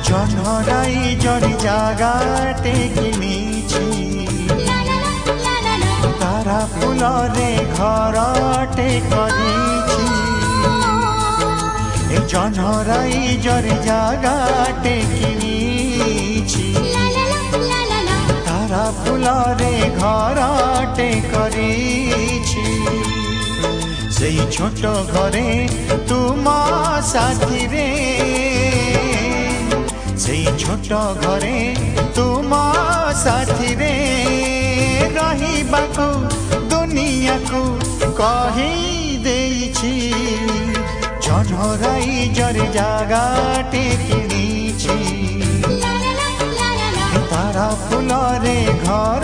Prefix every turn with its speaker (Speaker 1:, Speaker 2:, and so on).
Speaker 1: জনরাই জড়ি জাগাটে কিনিছি তারা ফুলরে ঘরটে করিছি এ জনরাই জড়ি জাগাটে কিনিছি তারা ফুলরে ঘরটে করিছি সেই ছোট ঘরে তুম সাথীরে সেই ছোট ঘরে তুম সাথীরে রহিবাকু দুনিয়াকু কহি দেইছি জনরাই জড়ি জাগাটে কিনিছি তারা ফুলরে ঘর